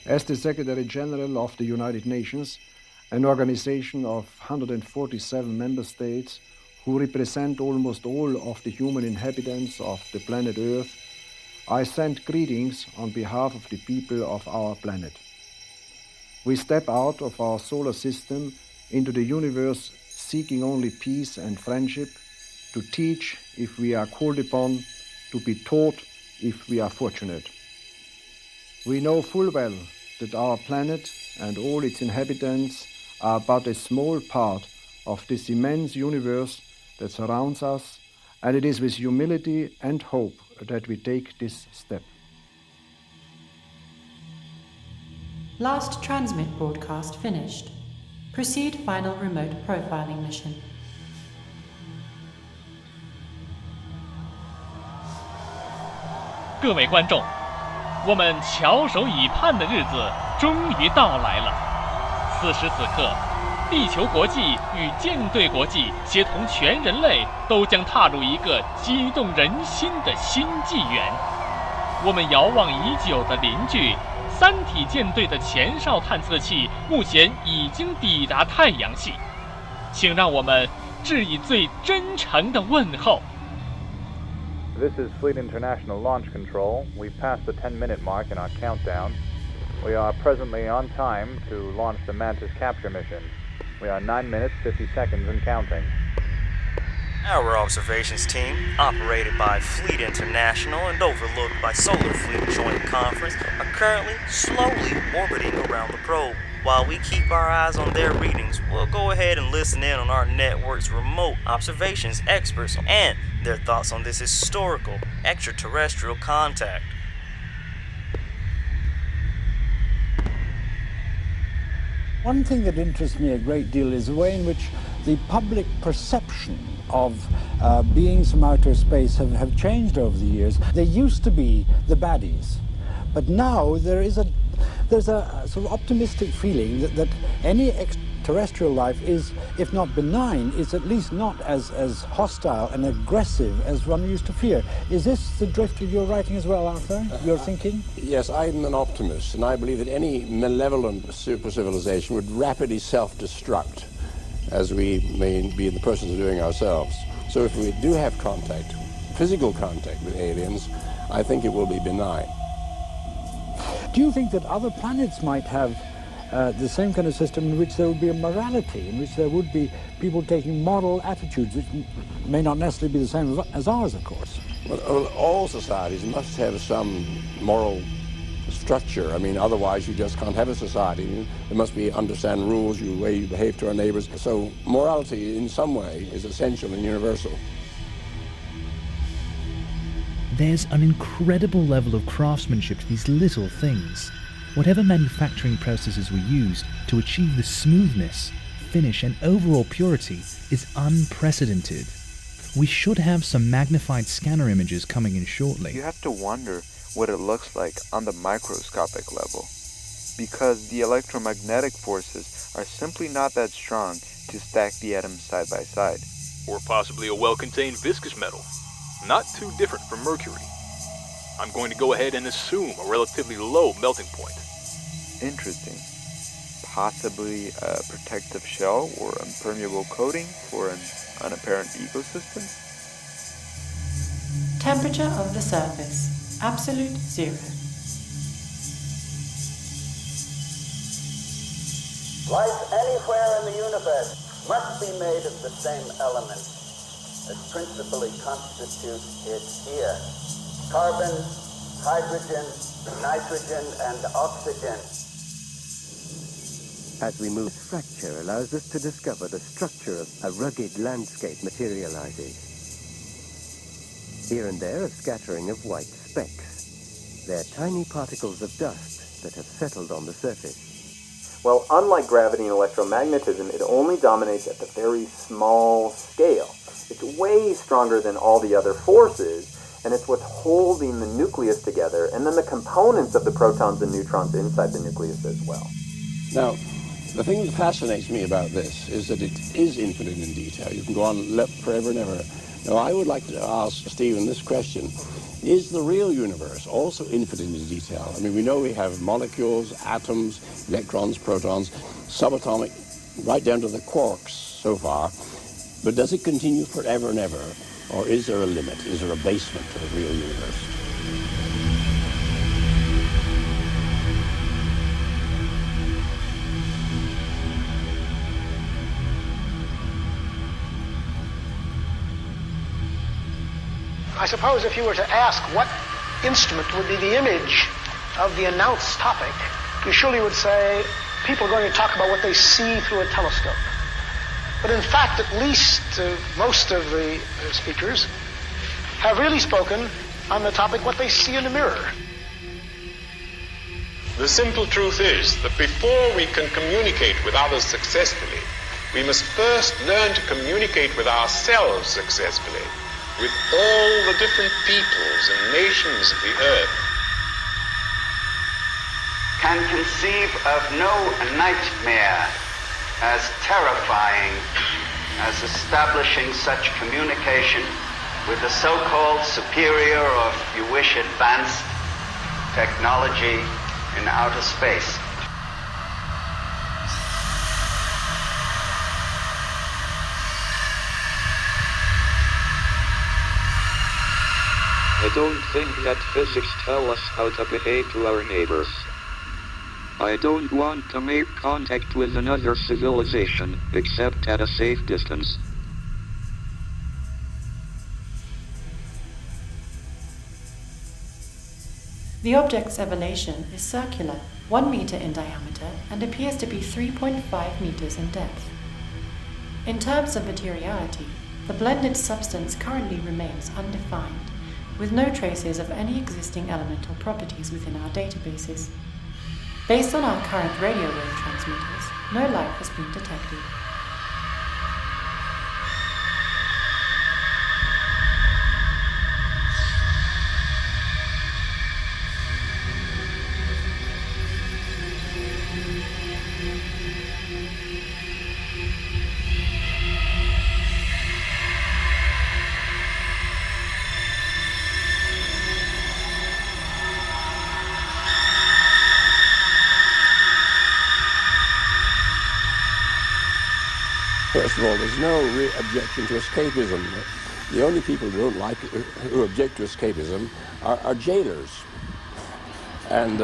As the Secretary General of the United Nations, an organization of 147 member states who represent almost all of the human inhabitants of the planet Earth, I send greetings on behalf of the people of our planet. We step out of our solar system into the universe seeking only peace and friendship, to teach if we are called upon, to be taught if we are fortunate. We know full well that our planet and all its inhabitants are but a small part of this immense universe that surrounds us, and it is with humility and hope that we take this step. Last transmit broadcast finished. Proceed final remote profiling mission. 各位观众，我们翘首以盼的日子终于到来了。此时此刻，地球国际与舰队国际协同全人类都将踏入一个激动人心的新纪元。我们遥望已久的邻居三体舰队的前哨探测器目前已经抵达太阳系，请让我们致以最真诚的问候。This is Fleet International Launch Control. We've passed the 10-minute mark in our countdown. We are presently on time to launch the Mantis capture mission. We are 9 minutes, 50 seconds and counting. Our observations team, operated by Fleet International and overlooked by Solar Fleet Joint Conference, are currently slowly orbiting around the probe. While we keep our eyes on their readings, we'll go ahead and listen in on our network's remote observations experts and their thoughts on this historical extraterrestrial contact. One thing that interests me a great deal is the way in which the public perception of beings from outer space have changed over the years. They used to be the baddies, but now there's a sort of optimistic feeling that any extraterrestrial life is, if not benign, is at least not as hostile and aggressive as one used to fear. Is this the drift of your writing as well, Arthur? Your thinking? Yes, I'm an optimist, and I believe that any malevolent super-civilization would rapidly self-destruct, as we may be in the process of doing ourselves. So if we do have contact, physical contact with aliens, I think it will be benign. Do you think that other planets might have the same kind of system in which there would be a morality, in which there would be people taking moral attitudes, which may not necessarily be the same as ours, of course? Well, all societies must have some moral structure. I mean, otherwise you just can't have a society. There must be understand rules, the way you behave to our neighbors. So morality, in some way, is essential and universal. There's an incredible level of craftsmanship to these little things. Whatever manufacturing processes were used to achieve the smoothness, finish and overall purity is unprecedented. We should have some magnified scanner images coming in shortly. You have to wonder what it looks like on the microscopic level, because the electromagnetic forces are simply not that strong to stack the atoms side by side. Or possibly a well-contained viscous metal, not too different from mercury. I'm going to go ahead and assume a relatively low melting point. Interesting. Possibly a protective shell or impermeable coating for an unapparent ecosystem? Temperature of the surface, absolute 0. Life anywhere in the universe must be made of the same elements that principally constitute it here: carbon, hydrogen, nitrogen, and oxygen. As we move, fracture allows us to discover the structure of a rugged landscape materializing. Here and there, a scattering of white specks. They're tiny particles of dust that have settled on the surface. Well, unlike gravity and electromagnetism, it only dominates at the very small scale. It's way stronger than all the other forces, and it's what's holding the nucleus together, and then the components of the protons and neutrons inside the nucleus as well. Now, the thing that fascinates me about this is that it is infinite in detail. You can go on forever and ever. Now, I would like to ask Stephen this question. Is the real universe also infinite in detail? I mean, we know we have molecules, atoms, electrons, protons, subatomic, right down to the quarks so far. But does it continue forever and ever? Or is there a limit? Is there a basement to the real universe? I suppose if you were to ask what instrument would be the image of the announced topic, you surely would say people are going to talk about what they see through a telescope. But in fact, at least most of the speakers have really spoken on the topic what they see in the mirror. The simple truth is that before we can communicate with others successfully, we must first learn to communicate with ourselves successfully, with all the different peoples and nations of the earth. Can conceive of no nightmare as terrifying as establishing such communication with the so-called superior, or if you wish, advanced technology in outer space. I don't think that physics tell us how to behave to our neighbors. I don't want to make contact with another civilization, except at a safe distance. The object's evolution is circular, 1 meter in diameter, and appears to be 3.5 meters in depth. In terms of materiality, the blended substance currently remains undefined, with no traces of any existing elemental properties within our databases. Based on our current radio wave transmitters, no life has been detected. First of all, there's no objection to escapism. The only people who don't like, who object to escapism are jailers. And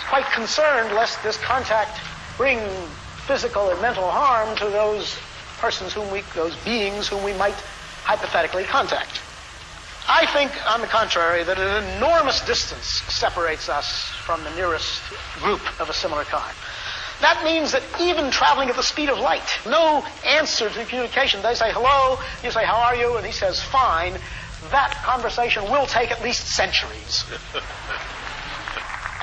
quite concerned lest this contact bring physical and mental harm to those persons those beings whom we might hypothetically contact. I think, on the contrary, that an enormous distance separates us from the nearest group of a similar kind. That means that even traveling at the speed of light, no answer to communication. They say hello, you say how are you, and he says fine. That conversation will take at least centuries.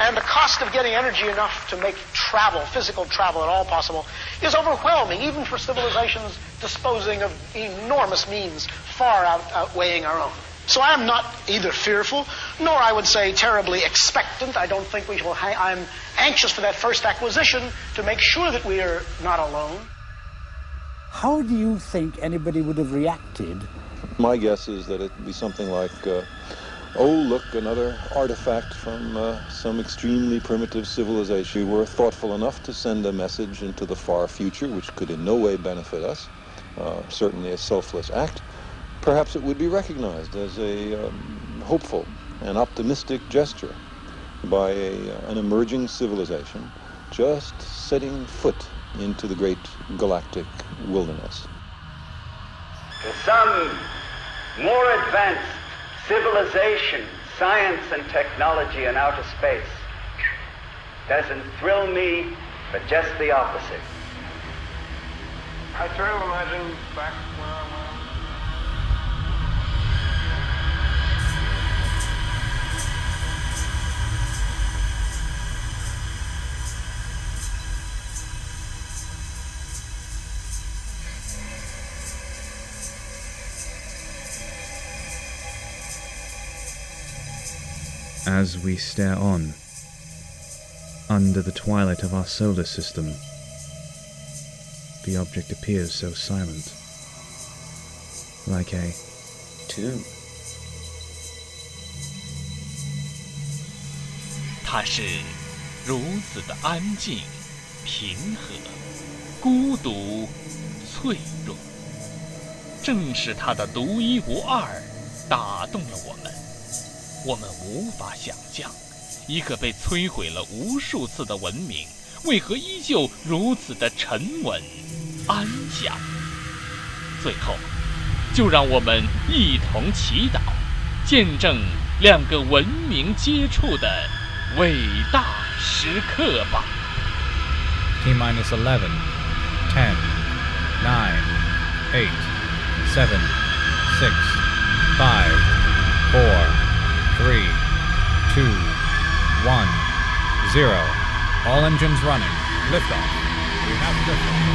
And the cost of getting energy enough to make travel, physical travel at all possible, is overwhelming, even for civilizations disposing of enormous means far outweighing our own. So I am not either fearful, nor I would say terribly expectant. I don't think we will I'm anxious for that first acquisition to make sure that we are not alone. How do you think anybody would have reacted? My guess is that it would be something like, oh, look, another artifact from some extremely primitive civilization. We were thoughtful enough to send a message into the far future, which could in no way benefit us, certainly a selfless act. Perhaps it would be recognized as a hopeful and optimistic gesture by an emerging civilization just setting foot into the great galactic wilderness. Some more advanced civilization, science and technology in outer space doesn't thrill me, but just the opposite. I turn when I do back. As we stare on, under the twilight of our solar system, the object appears so silent. Like a 2. 它是如此的安静、平和、孤独、脆弱。正是它的独一无二打动了我们。我们无法想象，一个被摧毁了无数次的文明，为何依旧如此的沉稳、安详。最后，就让我们一同祈祷，见证两个文明接触的伟大时刻吧。T-11, 10, 9, 8, 7, 6, 5, 4, 3, 2, 1, 0. All engines running. Liftoff. We have liftoff.